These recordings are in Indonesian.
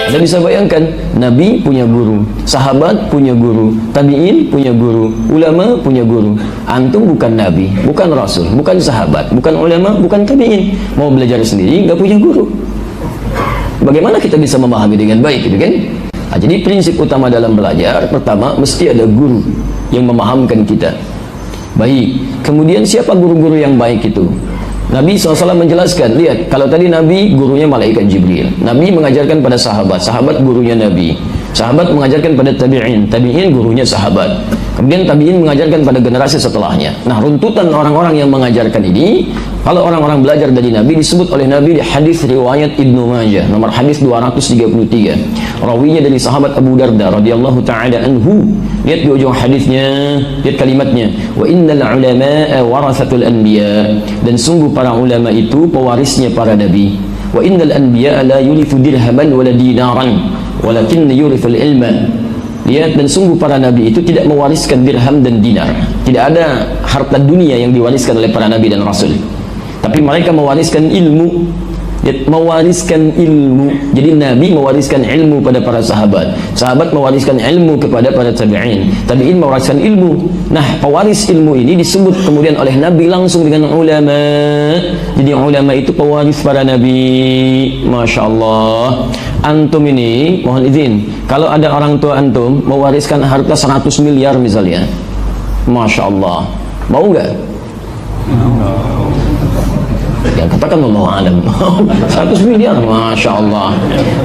Anda bisa bayangkan, Nabi punya guru, sahabat punya guru, tabi'in punya guru, ulama punya guru. Antum bukan Nabi, bukan Rasul, bukan sahabat, bukan ulama, bukan tabi'in. Mau belajar sendiri, nggak punya guru. Bagaimana kita bisa memahami dengan baik, gitu kan? Nah, jadi prinsip utama dalam belajar, pertama, mesti ada guru yang memahamkan kita. Baik, kemudian siapa guru-guru yang baik itu? Nabi SAW menjelaskan, lihat, kalau tadi Nabi gurunya malaikat Jibril, Nabi mengajarkan pada sahabat, sahabat gurunya Nabi, sahabat mengajarkan pada tabi'in, tabi'in gurunya sahabat, kemudian tabi'in mengajarkan pada generasi setelahnya. Nah, runtutan orang-orang yang mengajarkan ini, kalau orang-orang belajar dari Nabi, disebut oleh Nabi di hadis riwayat Ibnu Majah, nomor hadis 233, rawinya dari sahabat Abu Darda radhiyallahu ta'ala anhu. Lihat di ujung hadisnya, lihat kalimatnya, wa innal ulama'a warathatul anbiya, dan sungguh para ulama itu pewarisnya para nabi. Wa innal anbiya la yurithu dirhaman wala dinaran walakin yurithul ilma. Lihat, dan sungguh para nabi itu tidak mewariskan dirham dan dinar. Tidak ada harta dunia yang diwariskan oleh para nabi dan rasul, tapi mereka mewariskan ilmu. Mewariskan ilmu. Jadi Nabi mewariskan ilmu pada para sahabat, sahabat mewariskan ilmu kepada para tabi'in, tabi'in mewariskan ilmu. Nah, pewaris ilmu ini disebut kemudian oleh Nabi langsung dengan ulama. Jadi ulama itu pewaris para Nabi. Masya Allah. Antum ini, mohon izin, kalau ada orang tua antum mewariskan harta 100 miliar misalnya, Masya Allah, mau nggak? Ya, katakan Allah alam. 100 miliar, Masya Allah.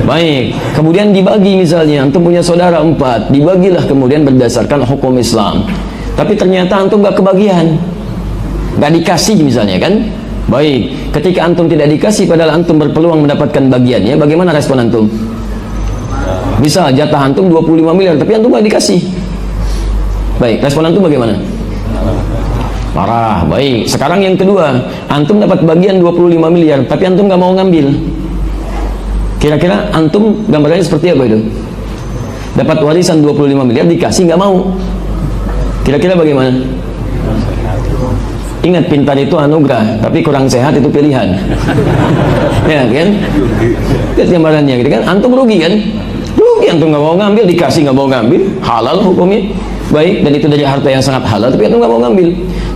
Baik, kemudian dibagi misalnya, antum punya saudara 4, dibagilah kemudian berdasarkan hukum Islam. Tapi ternyata antum gak kebagian, gak dikasih misalnya kan. Baik, ketika antum tidak dikasih padahal antum berpeluang mendapatkan bagiannya, bagaimana respon antum? Bisa jatah antum 25 miliar, tapi antum gak dikasih. Baik, respon antum bagaimana? Marah. Baik, sekarang yang kedua, antum dapat bagian 25 miliar tapi antum gak mau ngambil. Kira-kira antum gambarannya seperti apa itu? Dapat warisan 25 miliar dikasih gak mau. Kira-kira bagaimana? Ingat, pintar itu anugerah, tapi kurang sehat itu pilihan. Ya kan? Lihat gambarannya gitu kan, antum rugi kan? Rugi, antum gak mau ngambil, dikasih gak mau ngambil, halal hukumnya. Baik, dan itu dari harta yang sangat halal tapi antum gak mau ngambil.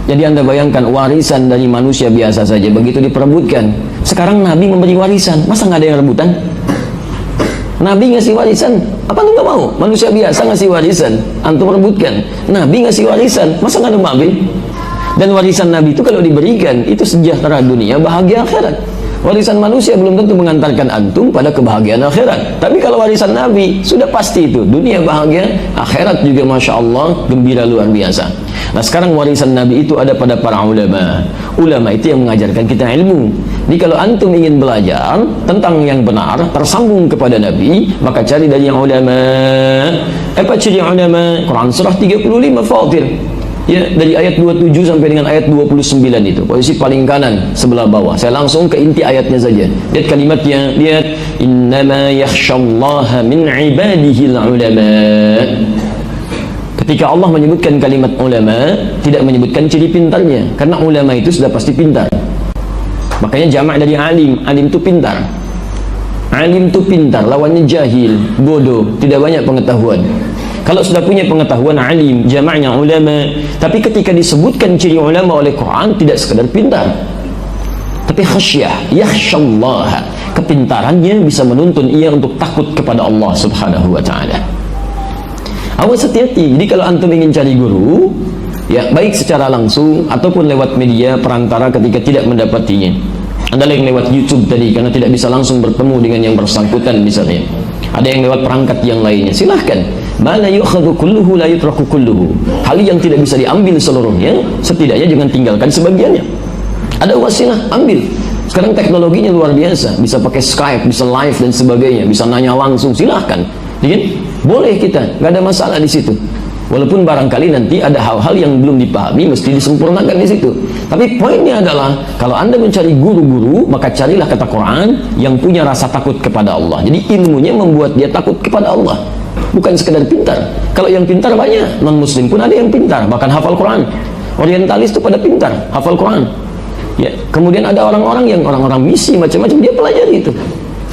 Jadi Anda bayangkan, warisan dari manusia biasa saja begitu diperebutkan. Sekarang Nabi memberi warisan, masa nggak ada yang rebutan? Nabi ngasih warisan, apa antum nggak mau? Manusia biasa ngasih warisan, antum rebutkan. Nabi ngasih warisan, masa nggak ada yang ambil? Dan warisan Nabi itu kalau diberikan, itu sejahtera dunia, bahagia akhirat. Warisan manusia belum tentu mengantarkan antum pada kebahagiaan akhirat. Tapi kalau warisan Nabi, sudah pasti itu, dunia bahagia, akhirat juga Masya Allah, gembira luar biasa. Nah, sekarang warisan Nabi itu ada pada para ulama. Ulama itu yang mengajarkan kita ilmu. Jadi kalau antum ingin belajar tentang yang benar, tersambung kepada Nabi, maka cari dari yang ulama. Apa ciri ulama? Quran surah 35 Fatir. Ya, dari ayat 27 sampai dengan ayat 29 itu, posisi paling kanan sebelah bawah. Saya langsung ke inti ayatnya saja. Lihat kalimatnya, lihat, innama yakhshallaha min ibadihil ulama. Ketika Allah menyebutkan kalimat ulama, tidak menyebutkan ciri pintarnya, karena ulama itu sudah pasti pintar. Makanya jamak dari alim, alim itu pintar. Alim itu pintar, lawannya jahil, bodoh, tidak banyak pengetahuan. Kalau sudah punya pengetahuan, alim, jamaknya ulama. Tapi ketika disebutkan ciri ulama oleh Quran, tidak sekedar pintar, tapi khasyah, yakhshallaha. Kepintarannya bisa menuntun ia untuk takut kepada Allah subhanahu wa ta'ala. Awas, hati-hati. Jadi kalau antum ingin cari guru, ya baik secara langsung ataupun lewat media perantara ketika tidak mendapatinya. Ada yang lewat YouTube tadi karena tidak bisa langsung bertemu dengan yang bersangkutan misalnya. Ada yang lewat perangkat yang lainnya. Silahkan. Ma la yu'khadhu kulluhu la yutraku kulluhu. Hal yang tidak bisa diambil seluruhnya, setidaknya jangan tinggalkan sebagiannya. Ada wasilah, ambil. Sekarang teknologinya luar biasa, bisa pakai Skype, bisa live dan sebagainya, bisa nanya langsung, silahkan. Ya, boleh kita, nggak ada masalah di situ. Walaupun barangkali nanti ada hal-hal yang belum dipahami, mesti disempurnakan di situ. Tapi poinnya adalah, kalau Anda mencari guru-guru, maka carilah kata Quran yang punya rasa takut kepada Allah. Jadi ilmunya membuat dia takut kepada Allah, bukan sekedar pintar. Kalau yang pintar banyak, non-muslim pun ada yang pintar, bahkan hafal Quran. Orientalis itu pada pintar, hafal Quran. Ya, kemudian ada orang-orang yang orang-orang misi macam-macam, dia pelajari itu.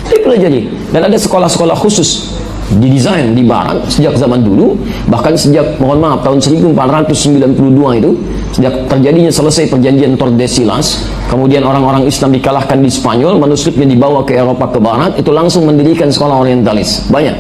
Dia pelajari. Dan ada sekolah-sekolah khusus didesain di barat sejak zaman dulu, bahkan sejak, mohon maaf, tahun 1492 itu, sejak terjadinya selesai perjanjian Tordesillas, kemudian orang-orang Islam dikalahkan di Spanyol, manuskripnya dibawa ke Eropa ke barat, itu langsung mendirikan sekolah orientalis, banyak.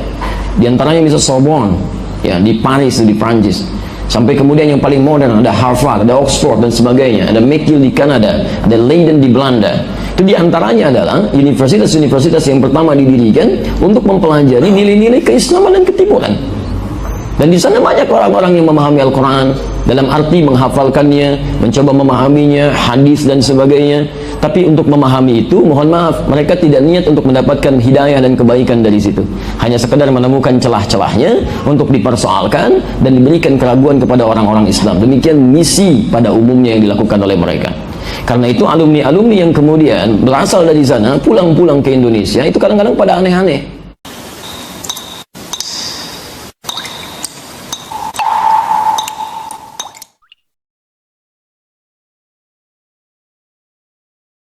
Di antaranya bisa Sorbonne, ya, di Paris, di Prancis. Sampai kemudian yang paling modern, ada Harvard, ada Oxford dan sebagainya, ada McGill di Kanada, ada Leiden di Belanda. Itu diantaranya adalah universitas-universitas yang pertama didirikan untuk mempelajari nilai-nilai keislaman dan ketimuran. Dan di sana banyak orang-orang yang memahami Al-Quran dalam arti menghafalkannya, mencoba memahaminya, hadis dan sebagainya. Tapi untuk memahami itu, mohon maaf, mereka tidak niat untuk mendapatkan hidayah dan kebaikan dari situ. Hanya sekedar menemukan celah-celahnya untuk dipersoalkan dan diberikan keraguan kepada orang-orang Islam. Demikian misi pada umumnya yang dilakukan oleh mereka. Karena itu alumni-alumni yang kemudian berasal dari sana, pulang-pulang ke Indonesia, itu kadang-kadang pada aneh-aneh.